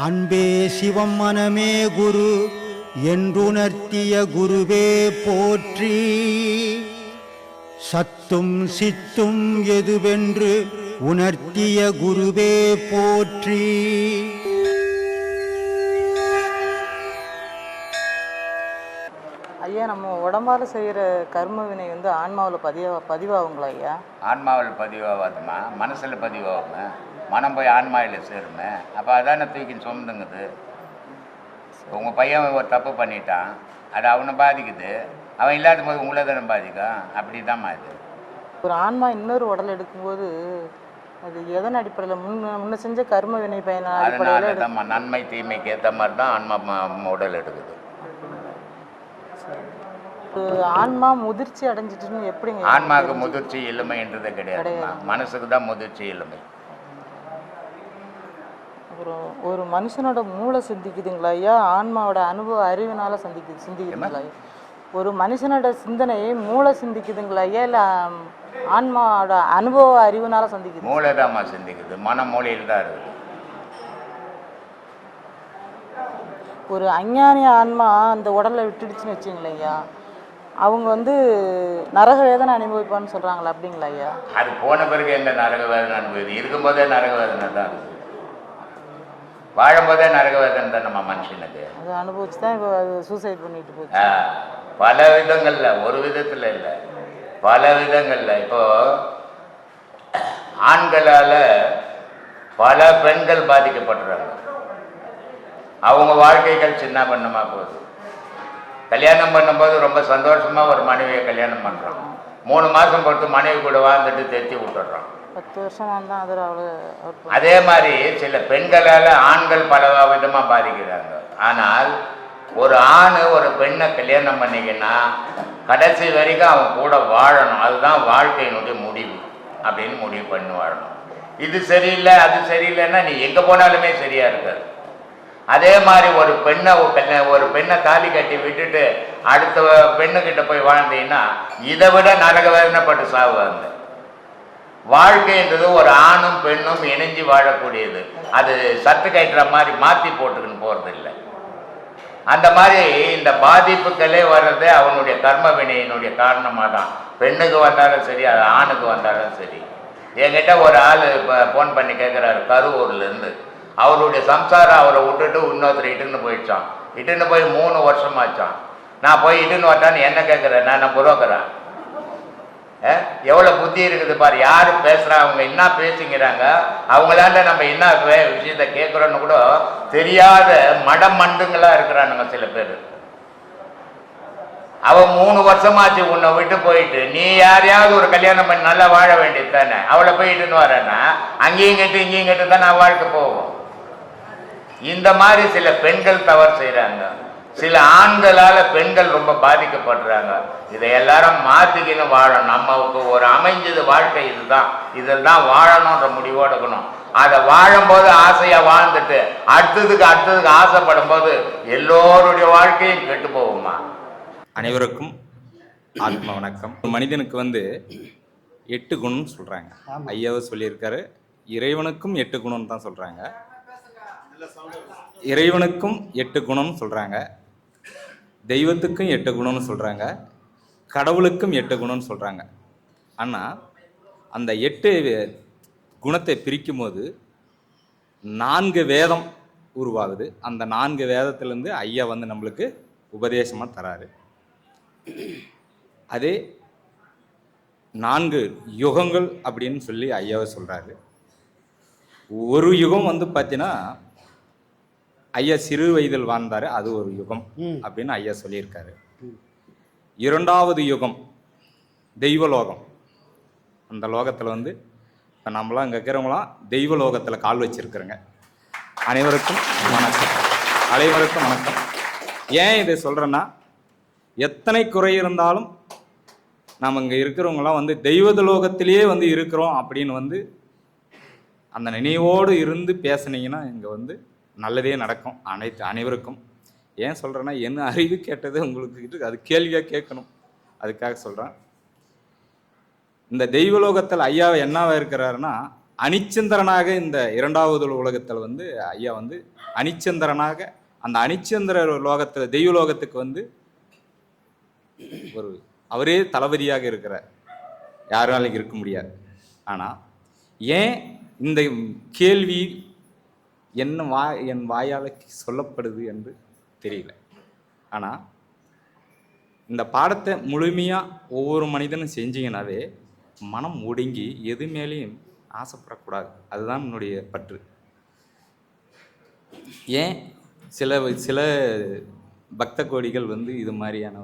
அன்பே சிவம் மனமே குரு என்றுணர்த்திய குருவே போற்றி. சத்தும் சித்தும் எதுவென்று உணர்த்திய குருவே போற்றி. ஐயா, நம்ம உடம்பால் செய்கிற கர்ம வினை ஆன்மாவில் பதிவாகுங்களா ஐயா? ஆன்மாவில் பதிவாகாதுமா, மனசில் பதிவாகுங்க. மனம் போய் ஆன்மாவில் சேருமே. அப்போ அதானே தூக்கி சுமந்துங்குது. உங்கள் பையன் ஒரு தப்பு பண்ணிட்டான், அது அவனை பாதிக்குது. அவன் இல்லாத போது உங்களை தானே பாதிக்கும். அப்படி தான்மா இது. ஒரு ஆன்மா இன்னொரு உடல் எடுக்கும்போது அது எதன் அடிப்படையில் முன்ன செஞ்ச கர்ம வினை பயனாக? அதனால தான்மா நன்மை தீமைக்கு ஏற்ற மாதிரி தான் ஆன்மா உடல் எடுக்குது. ஆன்மா முதிர்ச்சி அடைஞ்சிட்டுன்னு எப்படிங்க? ஆன்மாவுக்கு முதிர்ச்சி இளமைன்றதே கிடையாது, மனசுக்கு தான் முதிர்ச்சி இளமை. அப்புறம் ஒரு மனுஷனோட மூளை சிந்திக்குதுங்களா ஐயா? ஆன்மாவோட அனுபவ அறிவினால சிந்திக்குதுங்களா? ஒரு மனுஷனோட சிந்தனை மூளை சிந்திக்குதுங்களா ஐயா, இல்லை ஆன்மாவோட அனுபவ அறிவினால சிந்திக்குது? மூளை தான்மா சிந்திக்குது, மன மூளையில் தான் இருக்குது. ஒரு அஞ்ஞானி ஆன்மா அந்த உடலை விட்டுடுச்சுன்னு வச்சுங்களேன் ஐயா, அவங்க நரக வேதனை அனுபவிப்பான்னு சொல்கிறாங்களா, அப்படிங்களா ஐயா? அது போன பிறகு எந்த நரக வேதனை அனுபவிது? இருக்கும்போதே நரக வேதனை தான் இருக்குது. வாழும்போதே நரக வேதனை தான் நம்ம மனுஷனுக்கு. அதை அனுபவிச்சு தான் இப்போ அது சூசைட் பண்ணிட்டு போச்சு. பல விதங்களில், ஒரு விதத்தில் இல்லை, பல விதங்களில். இப்போ ஆண்களால் பல பெண்கள் பாதிக்கப்படுறாங்க. அவங்க வாழ்க்கைகள் சின்ன பண்ணமா போகுது. கல்யாணம் பண்ணும்போது ரொம்ப சந்தோஷமாக ஒரு மனைவியை கல்யாணம் பண்ணுறோம். 3 மாதம் பொறுத்து மனைவி கூட வாழ்ந்துட்டு தேர்த்தி விட்டுடுறோம். 10 வருஷம் தான். அதே மாதிரி சில பெண்களால் ஆண்கள் பல விதமாக பாதிக்கிறாங்க. ஆனால் ஒரு ஆண் ஒரு பெண்ணை கல்யாணம் பண்ணிக்கின்னா கடைசி வரைக்கும் அவன் கூட வாழணும். அதுதான் வாழ்க்கையினுடைய முடிவு அப்படின்னு முடிவு பண்ணி வாழணும். இது சரியில்லை அது சரியில்லைன்னா நீ எங்கே போனாலுமே சரியா இருக்காது. அதே மாதிரி ஒரு பெண்ணை தாலி கட்டி விட்டுட்டு அடுத்த பெண்ணுக்கிட்ட போய் வாழ்ந்தீங்கன்னா இதை விட நரக வேதனைப்பட்டு சாவுவாங்க. வாழ்க்கைன்றது ஒரு ஆணும் பெண்ணும் இணைஞ்சு வாழக்கூடியது. அது சத்து கட்டுற மாதிரி மாற்றி போட்டுக்குன்னு போகிறது இல்லை. அந்த மாதிரி இந்த பாதிப்புகளே வர்றது அவனுடைய கர்ம வினையினுடைய காரணமாக தான். பெண்ணுக்கு வந்தாலும் சரி, அது ஆணுக்கு வந்தாலும் சரி. என்கிட்ட ஒரு ஆள் இப்போ ஃபோன் பண்ணி கேட்குறாரு, கரூர்லேருந்து. அவருடைய சம்சாரம் அவரை விட்டுட்டு இன்னொருத்தர் இட்டுன்னு போயிடுச்சான். இட்டுன்னு போய் 3 வருஷமாச்சான். நான் போய் இட்டுன்னு வரட்டான்னு என்ன கேட்குறேன், நான் புரோக்கரேன். எவ்வளோ புத்தி இருக்குது பாரு. யார் பேசுகிறா, அவங்க என்ன பேசிக்கிறாங்க, அவங்களாண்ட நம்ம என்ன விஷயத்த கேட்குறோன்னு கூட தெரியாத மண்டங்களாக இருக்கிறானுங்க சில பேர். அவன் 3 வருஷமாச்சு உன்னை விட்டு போயிட்டு நீ யாரையாவது ஒரு கல்யாணம் பண்ணி நல்லா வாழ வேண்டியது தானே. அவளை போயிட்டுன்னு வரேன்னா அங்கேயும் கேட்டு இங்கேயும் கேட்டு தான் நான் வாழ்க்கை போவோம். இந்த மாதிரி சில பெண்கள் தவறு செய்கிறாங்க. சில ஆண்களால் பெண்கள் ரொம்ப பாதிக்கப்படுறாங்க. இதை எல்லாரும் மாற்றிக்கின்னு வாழணும். நம்மளுக்கு ஒரு அமைஞ்சது வாழ்க்கை இதுதான், இதில் தான் வாழணுன்ற முடிவோடு இருக்கணும். அதை வாழும்போது ஆசையாக வாழ்ந்துட்டு அடுத்ததுக்கு ஆசைப்படும் போது எல்லோருடைய வாழ்க்கையும் கெட்டு போகுமா. அனைவருக்கும் ஆத்ம வணக்கம். மனிதனுக்கு 8 குணம்னு சொல்கிறாங்க. ஐயாவை சொல்லியிருக்காரு. இறைவனுக்கும் 8 குணம்னு தான் சொல்கிறாங்க. இறைவனுக்கும் 8 குணம்னு சொல்கிறாங்க. தெய்வத்துக்கும் 8 குணம்னு சொல்கிறாங்க. கடவுளுக்கும் 8 குணம்னு சொல்கிறாங்க. ஆனால் அந்த 8 குணத்தை பிரிக்கும் போது 4 வேதம் உருவாகுது. அந்த 4 வேதத்திலேருந்து ஐயா நம்மளுக்கு உபதேசமாக தராரு. அதே 4 யுகங்கள் அப்படின்னு சொல்லி ஐயாவை சொல்கிறாரு. ஒரு யுகம் பார்த்தீங்கன்னா ஐயா சிறு வயதில் வாழ்ந்தாரு, அது ஒரு யுகம் அப்படின்னு ஐயா சொல்லியிருக்காரு. 2வது யுகம் தெய்வலோகம். அந்த லோகத்தில் இப்போ நம்மளாம் இங்கே இருக்கிறவங்களாம் தெய்வலோகத்தில் கால் வச்சிருக்கிறோங்க. அனைவருக்கும் வணக்கம். அனைவருக்கும் வணக்கம். ஏன் இதை சொல்கிறேன்னா, எத்தனை குறை இருந்தாலும் நம்ம இங்கே இருக்கிறவங்களாம் தெய்வலோகத்திலேயே இருக்கிறோம் அப்படின்னு அந்த நினைவோடு இருந்து பேசுனீங்கன்னா இங்கே நல்லதே நடக்கும் அனைவருக்கும். ஏன் சொல்கிறேன்னா, என்ன அறிவு கேட்டது உங்களுக்கு அது கேள்வியாக கேட்கணும், அதுக்காக சொல்கிறேன். இந்த தெய்வலோகத்தில் ஐயாவை என்னவா இருக்கிறாருன்னா, அணிச்சந்திரனாக இந்த இரண்டாவது உலகத்தில் வந்து ஐயா வந்து அணிச்சந்திரனாக அந்த அணிச்சந்திர லோகத்தில் தெய்வ லோகத்துக்கு வந்து ஒரு அவரே தளபதியாக இருக்கிறார், யாராலும் இருக்க முடியாது. ஆனால் ஏன் இந்த கேள்வி என் வாயால் சொல்லப்படுது என்று தெரியல. ஆனால் இந்த பாடத்தை முழுமையாக ஒவ்வொரு மனிதனும் செஞ்சீங்கன்னாவே மனம் ஒடுங்கி எது மேலேயும் ஆசைப்படக்கூடாது. அதுதான் என்னுடைய பற்று. ஏன் சில பக்த கோடிகள் வந்து இது மாதிரியான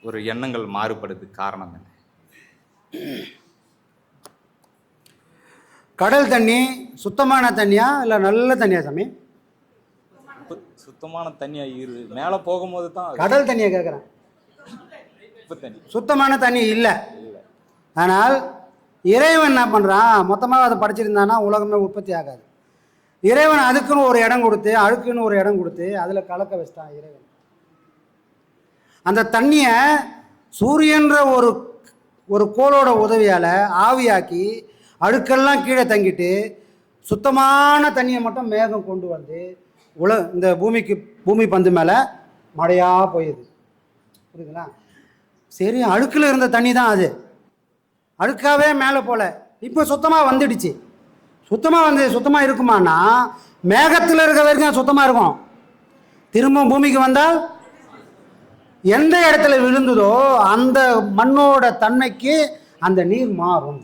ஒரு எண்ணங்கள் மாறுபடுது, காரணம் என்ன? கடல் தண்ணி சுத்தமான தண்ணியா இல்லை நல்ல தண்ணியா சாமி? சுத்தமான தண்ணியா மேலே போகும்போது தான் கடல் தண்ணியை கேட்குறேன். தண்ணி சுத்தமான தண்ணி இல்லை. ஆனால் இறைவன் என்ன பண்ணுறான், மொத்தமாக அதை படிச்சிருந்தானா உலகமே உற்பத்தி ஆகாது. இறைவன் அதுக்குன்னு ஒரு இடம் கொடுத்து, அழுக்குன்னு ஒரு இடம் கொடுத்து அதில் கலக்க வச்சிட்டான் இறைவன். அந்த தண்ணியை சூரியன்ற ஒரு கோளோட உதவியால் ஆவியாக்கி அழுக்கெல்லாம் கீழே தங்கிட்டு சுத்தமான தண்ணியை மட்டும் மேகம் கொண்டு வந்து இந்த பூமி பந்து மேலே மழையாக போயிடுது. புரியுதுங்களா? சரி, அழுக்கில் இருந்த தண்ணி தான் அது, அழுக்காவே மேலே போல. இப்போ சுத்தமாக வந்துடுச்சு. சுத்தமாக இருக்குமானா மேகத்தில் இருக்க வரைக்கும் சுத்தமாக இருக்கும். திரும்ப பூமிக்கு வந்தால் எந்த இடத்துல விழுந்ததோ அந்த மண்ணோட தன்மைக்கு அந்த நீர் மாறும்.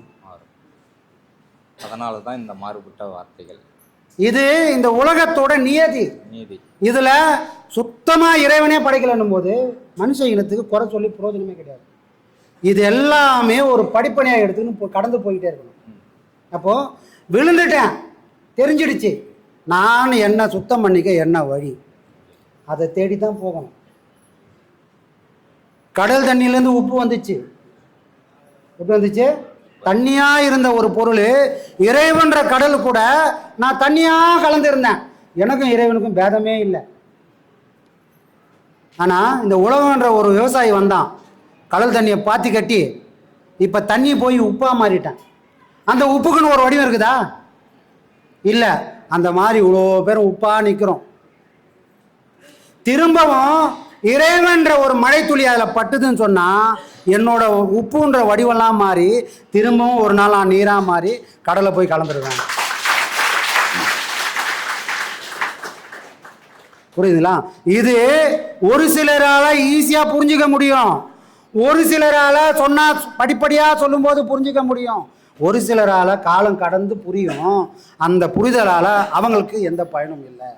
அதனால தான் இந்த மாறுபட்ட வார்த்தைகள். இது இந்த உலகத்தோட நியதி. இதுல சுத்தமா இறைவனே படைக்கலன்னும் போது மனுஷ இனத்துக்கு குறை சொல்லி பிரயோஜனமே கிடையாது. இது எல்லாமே ஒரு படிப்பனையாக எடுத்துன்னு கடந்து போயிட்டே இருக்கணும். அப்போ விழுந்துட்டேன், தெரிஞ்சிடுச்சு, நான் என்ன சுத்தம் பண்ணிக்க என்ன வழி, அதை தேடித்தான் போகணும். கடல் தண்ணியிலேருந்து உப்பு வந்துச்சு. எப்படி வந்துச்சு? தண்ணியா இருந்த ஒரு பொருள் இறைவன்ற கடல் கூட நான் தண்ணியா கலந்துருந்தேன். எனக்கும் இறைவனுக்கும் பேதமே இல்லை. ஆனா இந்த உலகன்ற ஒரு விவசாயி வந்தான், கடல் தண்ணியை பாத்தி கட்டி இப்ப தண்ணி போய் உப்பா மாறிட்டேன். அந்த உப்புக்குன்னு ஒரு வடிவம் இருக்குதா? இல்ல. அந்த மாதிரி இவ்வளோ பேரும் உப்பா நிற்கிறோம். திரும்பவும் இறைவன்ற ஒரு மழை துளி அதில் பட்டுதுன்னு சொன்னால் என்னோட உப்புன்ற வடிவெல்லாம் மாறி திரும்பவும் ஒரு நாள் நான் நீராக மாறி கடலை போய் கலந்துருவேன். புரியுதுங்களா? இது ஒரு சிலரால் ஈஸியாக புரிஞ்சிக்க முடியும், ஒரு சிலரால் சொன்னால் படிப்படியாக சொல்லும்போது புரிஞ்சிக்க முடியும், ஒரு சிலரால் காலம் கடந்து புரியும். அந்த புரிதலால் அவங்களுக்கு எந்த பயனும் இல்லை.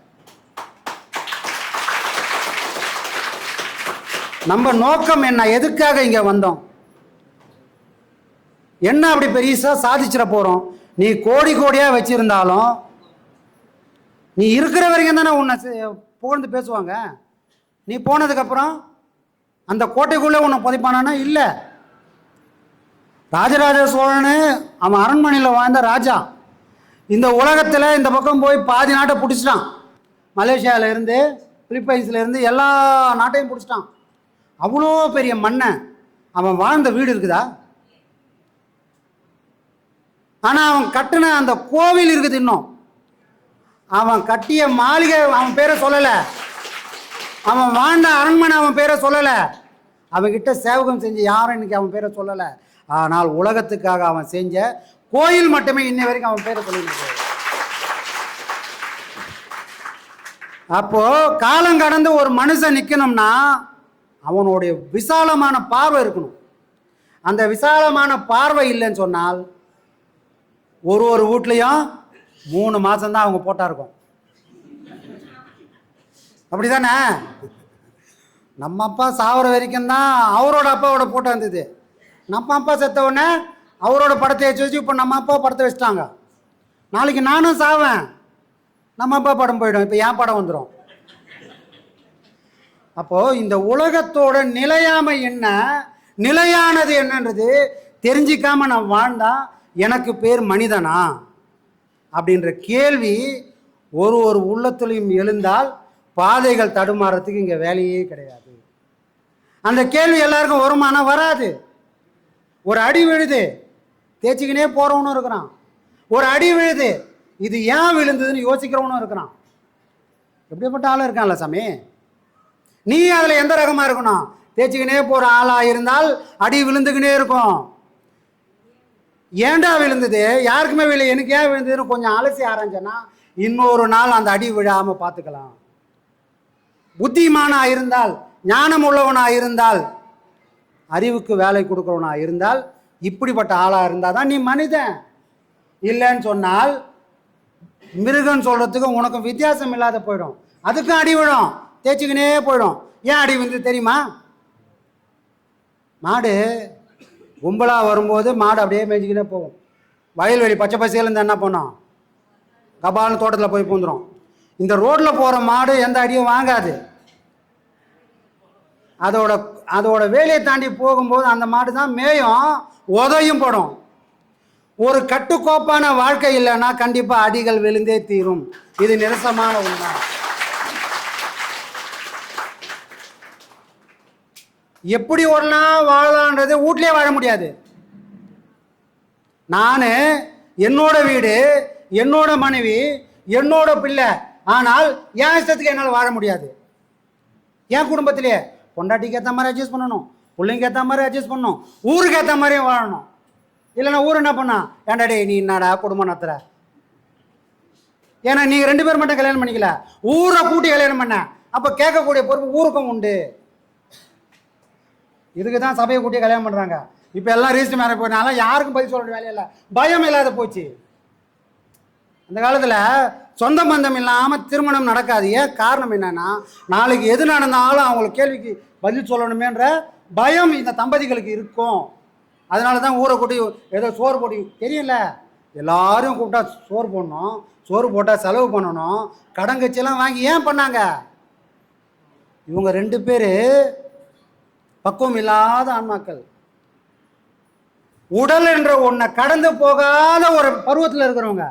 நம்ம நோக்கம் என்ன? எதுக்காக இங்கே வந்தோம்? என்ன அப்படி பெருசா சாதிச்சிட போகிறோம்? நீ கோடி கோடியாக வச்சிருந்தாலும் நீ இருக்கிற வரைக்கும் தானே உன்னை புகழ்ந்து பேசுவாங்க. நீ போனதுக்கப்புறம் அந்த கோட்டைக்குள்ளே உன்னை புதைப்பானா? இல்லை. ராஜராஜ சோழனு அவன் அரண்மனையில் வாழ்ந்த ராஜா இந்த உலகத்தில் இந்த பக்கம் போய் பாதி நாட்டை பிடிச்சிட்டான். மலேசியாவிலேருந்து பிலிப்பைன்ஸ்லேருந்து எல்லா நாட்டையும் பிடிச்சிட்டான். அவ்வளோ பெரிய மண்ணை அவன் வாழ்ந்த வீடு இருக்குதா? ஆனால் அவன் கட்டின அந்த கோவில் இருக்குது. இன்னும் அவன் கட்டிய மாளிகை அவன் பேரை சொல்லலை, அவன் வாழ்ந்த அரண்மனை அவன் பேரை சொல்லலை, அவன்கிட்ட சேவகம் செஞ்ச யாரும் இன்னைக்கு அவன் பேரை சொல்லலை. ஆனால் உலகத்துக்காக அவன் செஞ்ச கோயில் மட்டுமே இன்னை வரைக்கும் அவன் பேரை சொல்லிட்டு. அப்போ காலம் கடந்து ஒரு மனுஷன் நிற்கணும்னா அவனுடைய விசாலமான பார்வை இருக்கணும். அந்த விசாலமான பார்வை இல்லைன்னு சொன்னால் ஒரு வீட்லையும் 3 மாதம்தான் அவங்க போட்டா இருக்கும். அப்படிதானே? நம்ம அப்பா சாவர வரைக்கும் தான் அவரோட அப்பாவோட போட்டோ இருந்தது. நம்ம அப்பா செத்த உடனே அவரோட படத்தை வச்சு இப்போ நம்ம அப்பா படத்தை வச்சுட்டாங்க. நாளைக்கு நானும் சாவேன், நம்ம அப்பா படம் போயிடும், இப்போ என் படம் வந்துடும். அப்போ இந்த உலகத்தோட நிலையாமை என்ன, நிலையானது என்னன்றது தெரிஞ்சிக்காம நான் வாழ்ந்தா எனக்கு பேர் மனிதனா அப்படின்ற கேள்வி ஒரு உள்ளத்திலையும் எழுந்தால் பாதைகள் தடுமாறத்துக்கு இங்கே வேலையே கிடையாது. அந்த கேள்வி எல்லாருக்கும் வருமானம் வராது. ஒரு அடி விழுது தேய்ச்சிக்கினே போகிறவனும் இருக்கிறான், ஒரு அடி விழுது, இது ஏன் விழுந்ததுன்னு யோசிக்கிறவனும் இருக்கிறான். எப்படிப்பட்ட ஆளும் இருக்கான்ல சாமி. நீ அதில் எந்த ரகமாக இருக்கணும்? தேய்ச்சிக்கினே போகிற ஆளாக இருந்தால் அடி விழுந்துக்கினே இருக்கும். ஏண்டா விழுந்தது, யாருக்குமே விழு, எனக்கு ஏன் விழுந்ததுன்னு கொஞ்சம் அலசி ஆரம்பிச்சேன்னா இன்னொரு நாள் அந்த அடி விழாமல் பார்த்துக்கலாம். புத்திமானாக இருந்தால், ஞானம் உள்ளவனாக இருந்தால், அறிவுக்கு வேலை கொடுக்குறவனாக இருந்தால், இப்படிப்பட்ட ஆளாக இருந்தால் தான் நீ மனிதன். இல்லைன்னு சொன்னால் மிருகன்னு சொல்கிறதுக்கும் உனக்கு வித்தியாசம் இல்லாத போயிடும். அதுக்கும் அடி விழும், தேய்ச்சிக்கினே போயிடும். ஏன் அடி விழுந்து தெரியுமா? மாடு கும்பலாக வரும்போது மாடு அப்படியே மேய்ச்சிக்கினே போகும். வயல்வெளி பச்சை பசையில் இருந்து என்ன பண்ணோம், கபால்னு தோட்டத்தில் போய் பூந்துடும். இந்த ரோட்டில் போகிற மாடு எந்த அடியும் வாங்காது. அதோட வேலையை தாண்டி போகும்போது அந்த மாடு தான் மேயும், உதையும் படும். ஒரு கட்டுக்கோப்பான வாழ்க்கை இல்லைன்னா கண்டிப்பாக அடிகள் விழுந்தே தீரும். இது நிரசமான உண்மை. எப்படி ஒரு நாள் வாழலான்றது வீட்லேயே வாழ முடியாது. நான் என்னோட வீடு, என்னோட மனைவி, என்னோட பிள்ளை, ஆனால் என் இஷ்டத்துக்கு என்னால் வாழ முடியாது. என் குடும்பத்திலே பொண்டாட்டிக்கு ஏற்ற மாதிரி அட்ஜஸ்ட் பண்ணணும், பிள்ளைங்க ஏற்ற மாதிரி அட்ஜஸ்ட் பண்ணணும், ஊருக்கு ஏற்ற மாதிரியும் வாழணும். இல்லைன்னா ஊர் என்ன பண்ணா, ஏண்டாடே நீ என்னடா குடும்பம் நடத்துற, ஏன்னா நீங்கள் 2 பேர் மட்டும் கல்யாணம் பண்ணிக்கல, ஊரை கூட்டி கல்யாணம் பண்ண, அப்போ கேட்கக்கூடிய பொறுப்பு ஊருக்கும் உண்டு. இதுக்கு தான் சபையை கூட்டி கல்யாணம் பண்ணுறாங்க. இப்போ எல்லாம் ரிஜிஸ்டர் மேரேஜ் போனால யாருக்கும் பதில் சொல்கிற வேலையில்லை, பயம் இல்லாத போச்சு. அந்த காலத்தில் சொந்த பந்தம் இல்லாமல் திருமணம் நடக்காது. ஏன் காரணம் என்னன்னா, நாளைக்கு எது நடந்தாலும் அவங்களுக்கு கேள்விக்கு பதில் சொல்லணுமேன்ற பயம் இந்த தம்பதிகளுக்கு இருக்கும். அதனால தான் ஊரை கூட்டி ஏதோ சோறு போட்டி தெரியல, எல்லாரும் கூப்பிட்டா சோறு போடணும், சோறு போட்டால் செலவு பண்ணணும், கடங்கச்செல்லாம் வாங்கி ஏன் பண்ணாங்க? இவங்க 2 பேர் பக்குவம் இல்லாத ஆன்மாக்கள். உடல் என்ற ஒன்றை கடந்து போகாத ஒரு பருவத்தில் இருக்கிறவங்க.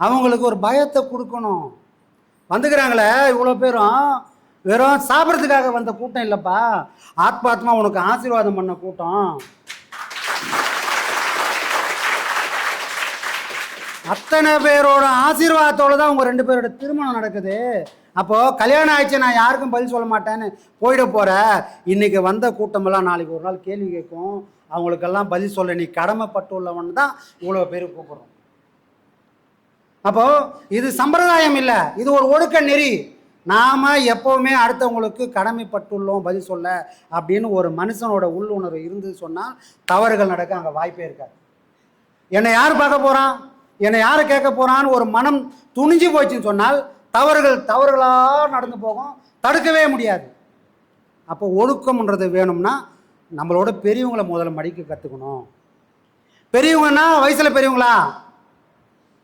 அவங்களுக்கு ஒரு பயத்தை கொடுக்கணும். வந்துக்கிறாங்களே இவ்வளோ பேரும், வெறும் சாப்பிட்றதுக்காக வந்த கூட்டம் இல்லைப்பா, ஆத்மாத்மா உனக்கு ஆசீர்வாதம் பண்ண கூட்டம். அத்தனை பேரோட ஆசீர்வாதத்தோடு தான் உங்கள் 2 பேரோட திருமணம் நடக்குது. அப்போது கல்யாணம் ஆயிடுச்சு, நான் யாருக்கும் பதில் சொல்ல மாட்டேன்னு போயிட போகிற. இன்றைக்கி வந்த கூட்டமெல்லாம் நாளைக்கு ஒரு நாள் கேள்வி கேட்கும். அவங்களுக்கெல்லாம் பதில் சொல்ல நீ கடமைப்பட்டுள்ளவன் தான் இவ்வளோ பேர் கூப்பிட்றோம். அப்போது இது சம்பிரதாயம் இல்லை, இது ஒரு ஒழுக்க நெறி. நாம் எப்போவுமே அடுத்தவங்களுக்கு கடமைப்பட்டுள்ளோம் பதில் சொல்ல அப்படின்னு ஒரு மனுஷனோட உள்ளுணர்வு இருந்து சொன்னால் தவறுகள் நடக்க அங்கே வாய்ப்பே இருக்காது. என்னை யார் பார்க்க போகிறான், என்னை யார் கேட்க போகிறான்னு ஒரு மனம் துணிஞ்சு போச்சுன்னு சொன்னால் தவறுகளாக நடந்து போகும், தடுக்கவே முடியாது. அப்போ ஒழுக்கம்ன்றது வேணும்னா நம்மளோட பெரியவங்களை முதல்ல மடிக்க கற்றுக்கணும். பெரியவங்கன்னா வயசில் பெரியவங்களா,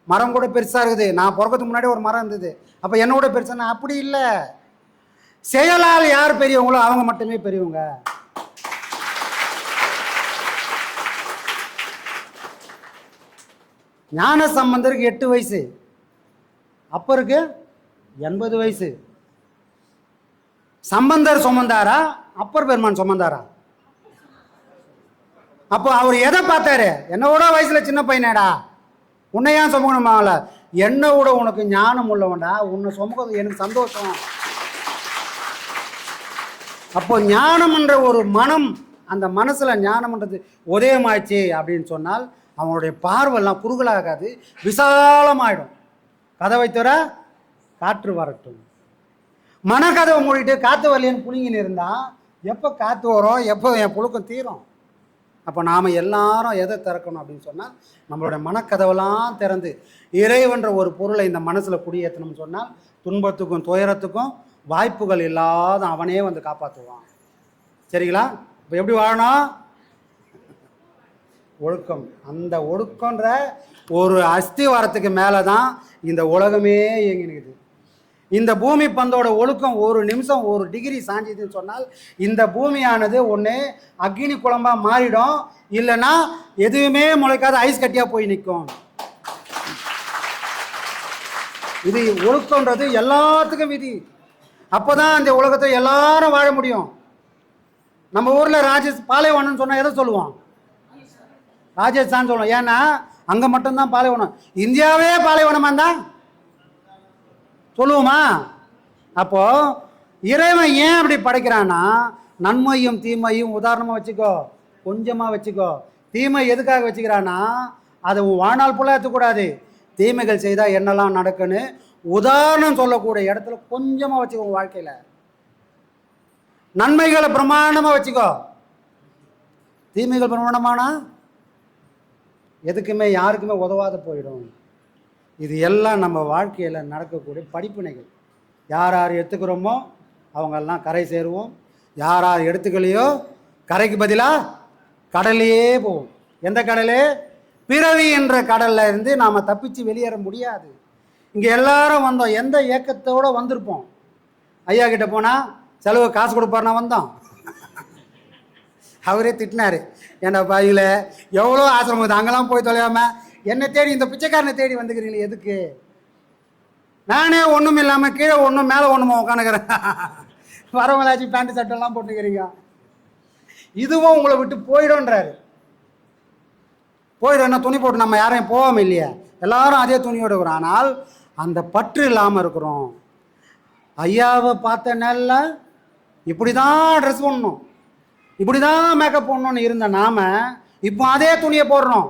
மரம் கூட பெருசாக இருக்குது. நான் பிறக்கிறதுக்கு முன்னாடி ஒரு மரம் இருந்தது, அப்போ என்னோட பெருசானா அப்படி இல்லை. செயலால் யார் பெரியவங்களோ அவங்க மட்டுமே பெரியவங்க. ஞான சம்பந்தருக்கு 8 வயசு, அப்பருக்கு 80 வயசு. சம்பந்தர் சுமந்தாரா, அப்பர் பெருமான் சுமந்தாரா? அப்போ அவர் எதை பார்த்தாரு? என்னோட வயசுல சின்ன பையனேடா, உன்னை ஏன் சுமக்கணுமால, என்னை விட உனக்கு ஞானம் உள்ளவன்டா, உன்னை சுமக்கிறது எனக்கு சந்தோஷம். அப்போ ஞானம்ன்ற ஒரு மனம், அந்த மனசுல ஞானம்ன்றது உதயமாயிடுச்சு அப்படின்னு சொன்னால் அவனுடைய பார்வெல்லாம் குறுகலாகாது, விசாலமாயிடும். கதவை தவிர காற்று வரட்டும். மனக்கதவை மூடிட்டு காற்று வரலைன்னு புளிங்கின்னு இருந்தால் எப்போ காற்று வரும், எப்போ என் புழுக்கம் தீரும்? அப்போ நாம் எல்லாரும் எதை திறக்கணும் அப்படின்னு சொன்னால் நம்மளுடைய மனக்கதவெல்லாம் திறந்து இறைவன்ற ஒரு பொருளை இந்த மனசில் குடியேற்றணும்னு சொன்னால் துன்பத்துக்கும் துயரத்துக்கும் வாய்ப்புகள் இல்லாத அவனே வந்து காப்பாற்றுவான். சரிங்களா? இப்போ எப்படி வாழணும்? ஒழுக்கம். அந்த ஒழுக்கன்ற ஒரு அஸ்திவாரத்துக்கு மேலே தான் இந்த உலகமே இயங்கினுக்குது. இந்த பூமி பந்தோட ஒழுக்கம் ஒரு நிமிஷம் 1 டிகிரி சாஞ்சிதுன்னு சொன்னால் இந்த பூமியானது ஒன்று அக்னி குழம்பாக மாறிடும், இல்லைன்னா எதுவுமே முளைக்காத ஐஸ் கட்டியாக போய் நிற்கும். இது ஒழுக்கன்றது எல்லாத்துக்கும் விதி. அப்போ தான் அந்த உலகத்தை எல்லாரும் வாழ முடியும். நம்ம ஊரில் பாலைவனம்னு சொன்னால் எதை சொல்லுவோம்? ராஜஸ்தான் சொல்லுவோம். ஏன்னா அங்கே மட்டும்தான் பாலைவனம். இந்தியாவே பாலைவனமாக இருந்தால் சொல்லுவோமா? அப்போது இறைவன் ஏன் அப்படி படைக்கிறான்னா, நன்மையும் தீமையும் உதாரணமாக வச்சுக்கோ, கொஞ்சமாக வச்சுக்கோ. தீமை எதுக்காக வச்சுக்கிறான்னா, அதை வாழ்நாள் ஃபுல்லாக எடுத்துக்கூடாது. தீமைகள் செய்தால் என்னெல்லாம் நடக்குன்னு உதாரணம் சொல்லக்கூடிய இடத்துல கொஞ்சமாக வச்சுக்கோ வாழ்க்கையில். நன்மைகளை பிரமாண்டமாக வச்சுக்கோ. தீமைகள் பிரமாண்டமானா எதுக்குமே யாருக்குமே உதவாத போயிடும். இது எல்லாம் நம்ம வாழ்க்கையில் நடக்கக்கூடிய படிப்பினைகள். யார் யார் எடுத்துக்கிறோமோ அவங்கெல்லாம் கரை சேருவோம். யார் யார் எடுத்துக்கலையோ கரைக்கு பதிலாக கடலையே போவோம். எந்த கடலே? பிறவி என்ற கடலில் இருந்து நாம் தப்பிச்சு வெளியேற முடியாது. இங்கே எல்லாரும் வந்தோம், எந்த ஏக்கத்தோடு வந்திருப்போம்? ஐயா கிட்ட போனால் செலவு காசு கொடுப்பாருனா வந்தோம். அவரே திட்டினார், ஏன்னா பாயில எவ்வளோ ஆசிரமம் அங்கெல்லாம் போய் தொலையாமல் என்னை தேடி இந்த பிச்சைக்காரனை தேடி வந்துக்கிறீங்களே எதுக்கு? நானே ஒன்றும் இல்லாமல் கீழே ஒன்றும் மேலே ஒன்றுமா உட்காந்துக்கிறேன். வரவங்களாச்சும் பேண்ட் சட்டெல்லாம் போட்டுக்கிறீங்க, இதுவும் உங்களை விட்டு போயிடும்ன்றாரு. போயிடும்னா துணி போட்டு நம்ம யாரையும் போகாமல் இல்லையா? எல்லாரும் அதே துணியோடு இருக்கிறோம். ஆனால் அந்த பற்று இல்லாமல் இருக்கிறோம். ஐயாவை பார்த்த நேரில் இப்படி தான் ட்ரெஸ் பண்ணணும், இப்படி தான் மேக்கப் பண்ணணும்னு இருந்த நாம் இப்போ அதே துணியை போடுறோம்.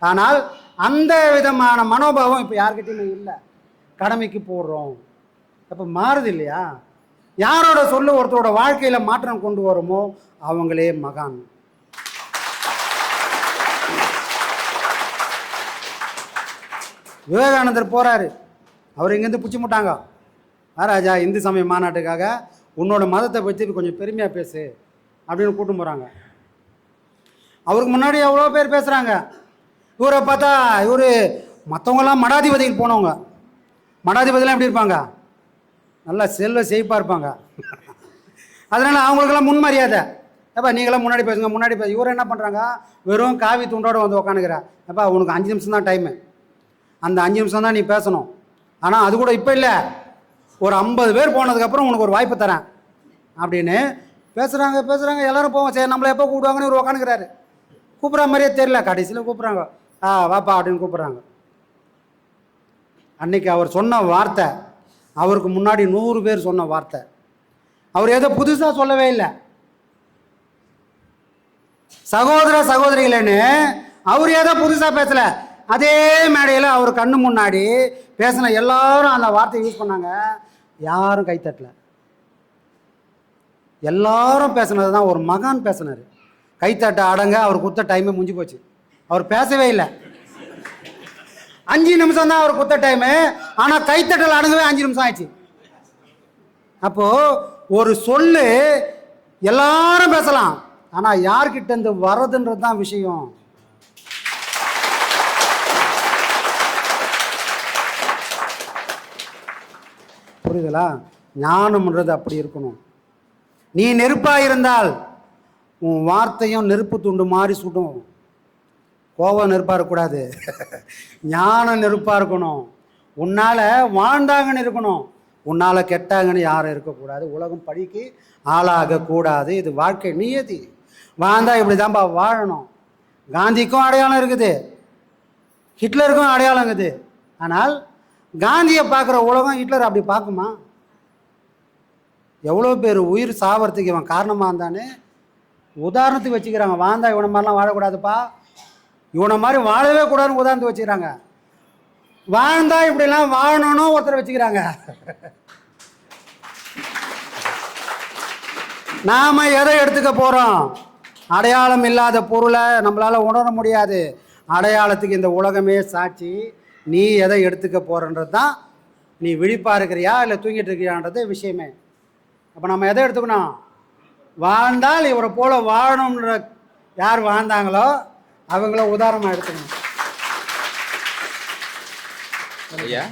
ஆனால் அந்த விதமான மனோபாவம் இப்போ யார்கிட்டையுமே இல்லை. கடமைக்கு போடுறோம். அப்போ மாறுது இல்லையா? யாரோட சொல்லு ஒருத்தரோட வாழ்க்கையில் மாற்றம் கொண்டு வருமோ அவங்களே மகான். விவேகானந்தர் போகிறாரு, அவர் இங்கேருந்து பிடிச்சி முட்டாங்க. மகாராஜா இந்து சமய மாநாட்டுக்காக உன்னோட மதத்தை பற்றி கொஞ்சம் பெருமையாக பேசு அப்படின்னு கூட்டம் போகிறாங்க. அவருக்கு முன்னாடி எவ்வளோ பேர் பேசுகிறாங்க. இவரை பார்த்தா இவர் மற்றவங்களாம் மடாதிபதிக்கு போனவங்க. மடாதிபதிலாம் எப்படி இருப்பாங்க? நல்லா செல்வ செழிப்பாக இருப்பாங்க. அதனால் அவங்களுக்கெல்லாம் முன்மரியாதை. அப்பா நீங்களாம் முன்னாடி பேசுங்க, முன்னாடி பேச. இவர் என்ன பண்ணுறாங்க? வெறும் காவி துண்டோடு வந்து உட்காந்துக்கிறேன். அப்பா உனக்கு 5 நிமிஷம் தான் டைமு, அந்த 5 நிமிஷம் தான் நீ பேசணும். ஆனால் அது கூட இப்போ இல்லை, ஒரு 50 பேர் போனதுக்கப்புறம் உனக்கு ஒரு வாய்ப்பு தரேன் அப்படின்னு பேசுகிறாங்க. எல்லோரும் போவோம். சரி நம்மளை எப்போ கூப்பிடுவாங்கன்னு இவர் உட்காந்துக்கிறாரு. கூப்பிட்ற மாதிரியே தெரியல. கடைசியில் கூப்பிட்றாங்க, வாப்பா அப்படின்னு கூப்பிட்றாங்க. அன்னைக்கு அவர் சொன்ன வார்த்தை அவருக்கு முன்னாடி 100 பேர் சொன்ன வார்த்தை. அவர் ஏதோ புதுசாக சொல்லவே இல்லை. சகோதர சகோதரிகளேன்னு அவர் ஏதோ புதுசாக பேசலை. அதே மேடையில் அவர் கண்ணு முன்னாடி பேசின எல்லாரும் அந்த வார்த்தையை யூஸ் பண்ணாங்க. யாரும் கைத்தட்டல. எல்லாரும் பேசினது தான் ஒரு மகான் பேசினார். கைத்தட்ட அடங்க அவர் கொடுத்த டைமே முடிஞ்சு போச்சு. அவர் பேசவே இல்லை. 5 நிமிஷம் தான் அவர் கொடுத்த டைமு. ஆனால் கைத்தட்டல் அடங்கவே 5 நிமிஷம் ஆயிடுச்சு. அப்போது ஒரு சொல்லு எல்லாரும் பேசலாம், ஆனால் யார்கிட்ட இருந்து வர்றதுன்றது தான் விஷயம். புரியுதுங்களா? ஞானம்ன்றது அப்படி இருக்கணும். நீ நெருப்பாக இருந்தால் உன் வார்த்தையும் நெருப்பு துண்டு மாதிரி சுடும். கோபம் நெருப்பாக இருக்கக்கூடாது, ஞானம் நெருப்பாக இருக்கணும். உன்னால் வாழ்ந்தாங்கன்னு இருக்கணும், உன்னால் கெட்டாங்கன்னு யாரும் இருக்கக்கூடாது. உலகம் படிக்கு ஆளாகக்கூடாது. இது வாழ்க்கை நியதி. வாழ்ந்தால் இப்படி தான்ப்பா வாழணும். காந்திக்கும் அடையாளம் இருக்குது, ஹிட்லருக்கும் அடையாளம் இருக்குது. ஆனால் காந்தியை பார்க்குற உலகம் ஹிட்லர் அப்படி பார்க்குமா? எவ்வளோ பேர் உயிர் சாவறதுக்கு இவன் காரணமாக இருந்தானே உதாரணத்துக்கு வச்சுக்கிறாங்க. வாழ்ந்தா இவனை மாதிரிலாம் வாழக்கூடாதுப்பா, இவனை மாதிரி வாழவே கூடாதுன்னு உதாரணத்துக்கு வச்சுக்கிறாங்க. வாழ்ந்தா இப்படிலாம் வாழணும்னு ஒருத்தர் வச்சுக்கிறாங்க. நாம் எதை எடுத்துக்க போகிறோம்? அடையாளம் இல்லாத பொருளை நம்மளால் உணர முடியாது. அடையாளத்துக்கு இந்த உலகமே சாட்சி. நீ எதை எடுத்துக்க போகிறன்றது தான். நீ விழிப்பாக இருக்கிறியா இல்லை தூங்கிட்டு இருக்கிறியான்றது விஷயமே. அப்போ நம்ம எதை எடுத்துக்கணும்? வாழ்ந்தால் இவரை போல் வாழணுன்ற யார் வாழ்ந்தாங்களோ அவங்கள உதாரணமாக எடுத்துக்கணும். ஐயா